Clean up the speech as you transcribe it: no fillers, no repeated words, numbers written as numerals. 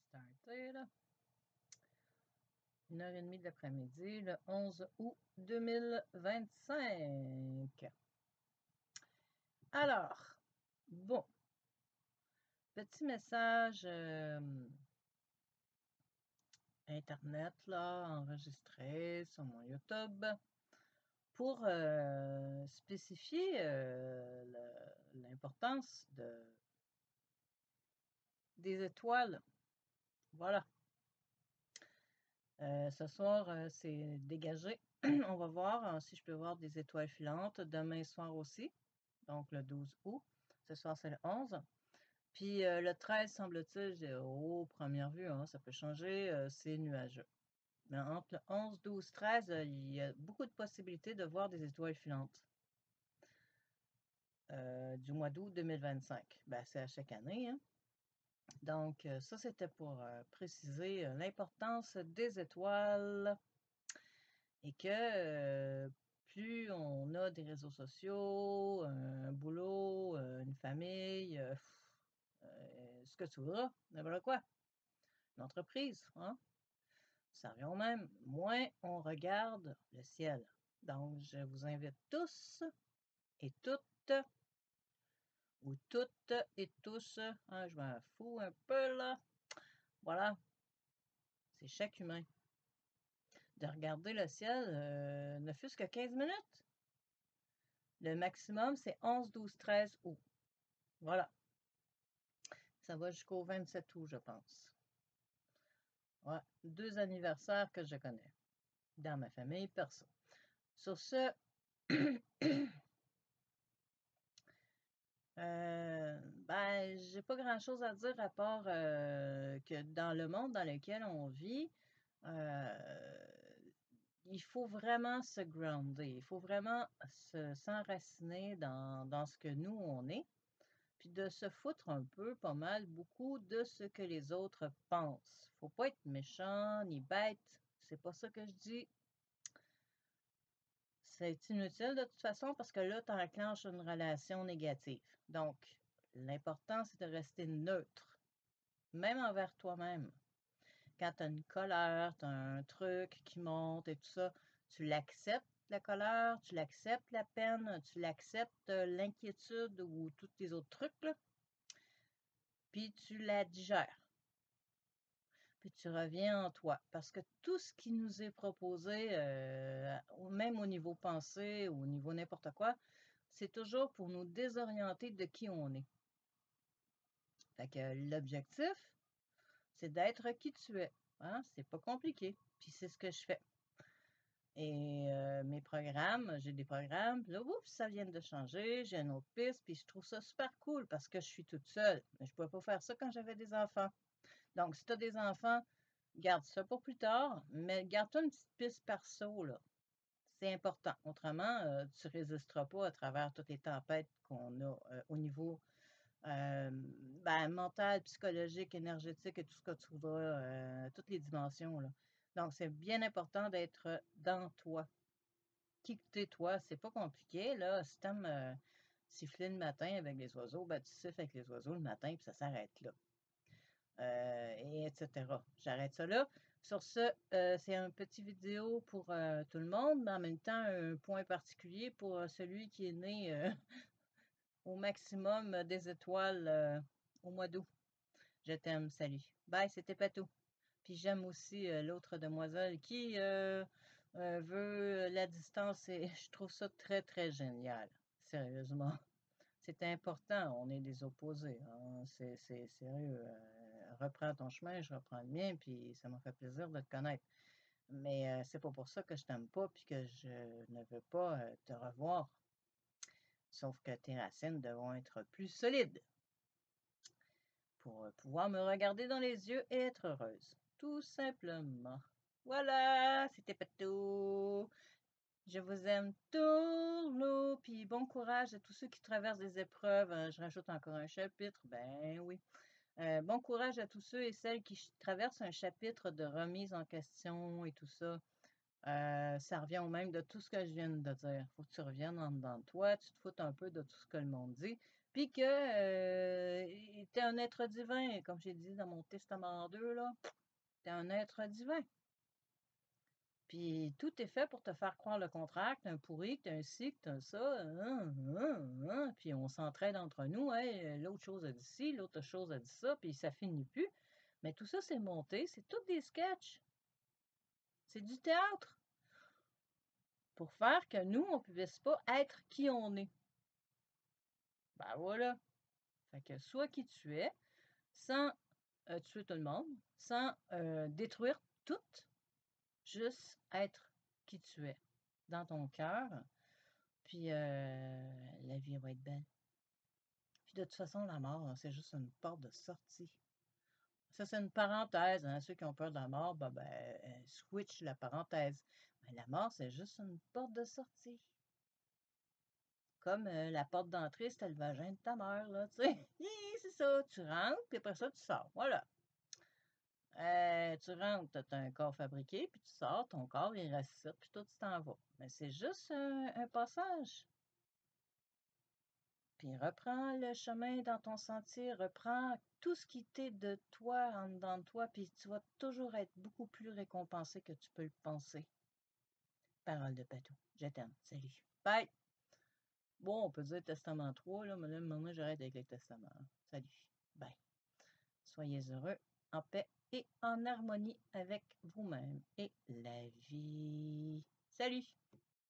starter, là. 1h30 de l'après-midi, le 11 août 2025. Alors, bon, petit message Internet, là, enregistré sur mon YouTube pour spécifier l'importance des étoiles. Voilà. Ce soir, c'est dégagé. On va voir si je peux voir des étoiles filantes. Demain soir aussi, donc le 12 août. Ce soir, c'est le 11. Puis le 13, semble-t-il, première vue, hein, ça peut changer, c'est nuageux. Mais entre le 11, 12, 13, il y a beaucoup de possibilités de voir des étoiles filantes. Du mois d'août 2025. Ben, c'est à chaque année, hein. Donc, ça, c'était pour préciser l'importance des étoiles et que plus on a des réseaux sociaux, un boulot, une famille, ce que tu voudras, n'importe quoi, une entreprise, hein, ça revient au même. Moins on regarde le ciel. Donc, je vous invite tous et toutes, ou toutes et tous, hein, je m'en fous un peu là. Voilà, c'est chaque humain. De regarder le ciel, ne fût-ce que 15 minutes. Le maximum, c'est 11, 12, 13 août. Voilà. Ça va jusqu'au 27 août, je pense. Ouais, 2 anniversaires que je connais. Dans ma famille, perso. Sur ce, ben, j'ai pas grand-chose à dire à part que dans le monde dans lequel on vit, il faut vraiment se grounder, il faut vraiment s'enraciner dans ce que nous, on est, puis de se foutre un peu, pas mal, beaucoup de ce que les autres pensent. Faut pas être méchant ni bête, c'est pas ça que je dis. C'est inutile de toute façon parce que là, tu enclenches une relation négative. Donc, l'important, c'est de rester neutre, même envers toi-même. Quand tu as une colère, tu as un truc qui monte et tout ça, tu l'acceptes, la colère, tu l'acceptes, la peine, tu l'acceptes, l'inquiétude ou tous les autres trucs, là, puis tu la digères. Puis tu reviens en toi. Parce que tout ce qui nous est proposé, même au niveau pensée ou au niveau n'importe quoi, c'est toujours pour nous désorienter de qui on est. Fait que l'objectif, c'est d'être qui tu es. Hein? C'est pas compliqué. Puis c'est ce que je fais. Et mes programmes, j'ai des programmes, puis là, oups, ça vient de changer, j'ai une autre piste, puis je trouve ça super cool parce que je suis toute seule. Mais je ne pouvais pas faire ça quand j'avais des enfants. Donc, si tu as des enfants, garde ça pour plus tard, mais garde-toi une petite piste perso, là. C'est important. Autrement, tu ne résisteras pas à travers toutes les tempêtes qu'on a au niveau mental, psychologique, énergétique et tout ce que tu voudras, toutes les dimensions, là. Donc, c'est bien important d'être dans toi. Qui que toi, c'est pas compliqué, là. Si t'aimes siffler le matin avec les oiseaux, ben, tu siffles avec les oiseaux le matin, puis ça s'arrête là. Et etc. J'arrête ça là. Sur ce, c'est un petit vidéo pour tout le monde, mais en même temps, un point particulier pour celui qui est né au maximum des étoiles au mois d'août. Je t'aime, salut. Bye, c'était Patou. Puis j'aime aussi l'autre demoiselle qui veut la distance et je trouve ça très, très génial. Sérieusement. C'est important, on est des opposés. Hein. C'est sérieux. Reprends ton chemin, je reprends le mien, puis ça m'a fait plaisir de te connaître. Mais c'est pas pour ça que je t'aime pas, puis que je ne veux pas te revoir. Sauf que tes racines devront être plus solides pour pouvoir me regarder dans les yeux et être heureuse. Tout simplement. Voilà, c'était Patou. Je vous aime tous, puis bon courage à tous ceux qui traversent des épreuves. Je rajoute encore un chapitre, ben oui. Bon courage à tous ceux et celles qui traversent un chapitre de remise en question et tout ça. Ça revient au même de tout ce que je viens de dire. Faut que tu reviennes en dedans de toi, tu te foutes un peu de tout ce que le monde dit, puis que tu es un être divin, comme j'ai dit dans mon testament 2 là, tu es un être divin. Puis tout est fait pour te faire croire le contraire, que tu un pourri, que tu un ci, que tu ça, puis on s'entraide entre nous, «Hey, l'autre chose a dit ci, l'autre chose a dit ça», puis ça finit plus. Mais tout ça, c'est monté, c'est tous des sketchs, c'est du théâtre pour faire que nous, on ne puisse pas être qui on est. Ben voilà. Fait que sois qui tu es, sans tuer tout le monde, sans détruire tout, juste être qui tu es dans ton cœur, puis la vie elle va être belle. Puis de toute façon, la mort, c'est juste une porte de sortie. Ça, c'est une parenthèse. Hein. Ceux qui ont peur de la mort, switch la parenthèse. Mais la mort, c'est juste une porte de sortie. Comme la porte d'entrée, c'était le vagin de ta mère, là, tu sais. C'est ça, tu rentres, puis après ça, tu sors. Voilà. Tu rentres, tu as un corps fabriqué, puis tu sors, ton corps, il reste ça, puis toi, tu t'en vas. Mais c'est juste un passage. Puis reprends le chemin dans ton sentier, reprends tout ce qui t'est de toi, en dedans de toi, puis tu vas toujours être beaucoup plus récompensé que tu peux le penser. Parole de Patou. Je t'aime. Salut. Bye. Bon, on peut dire Testament 3, là, mais là, maintenant, j'arrête avec les testaments. Salut. Bye. Soyez heureux, en paix et en harmonie avec vous-même et la vie. Salut!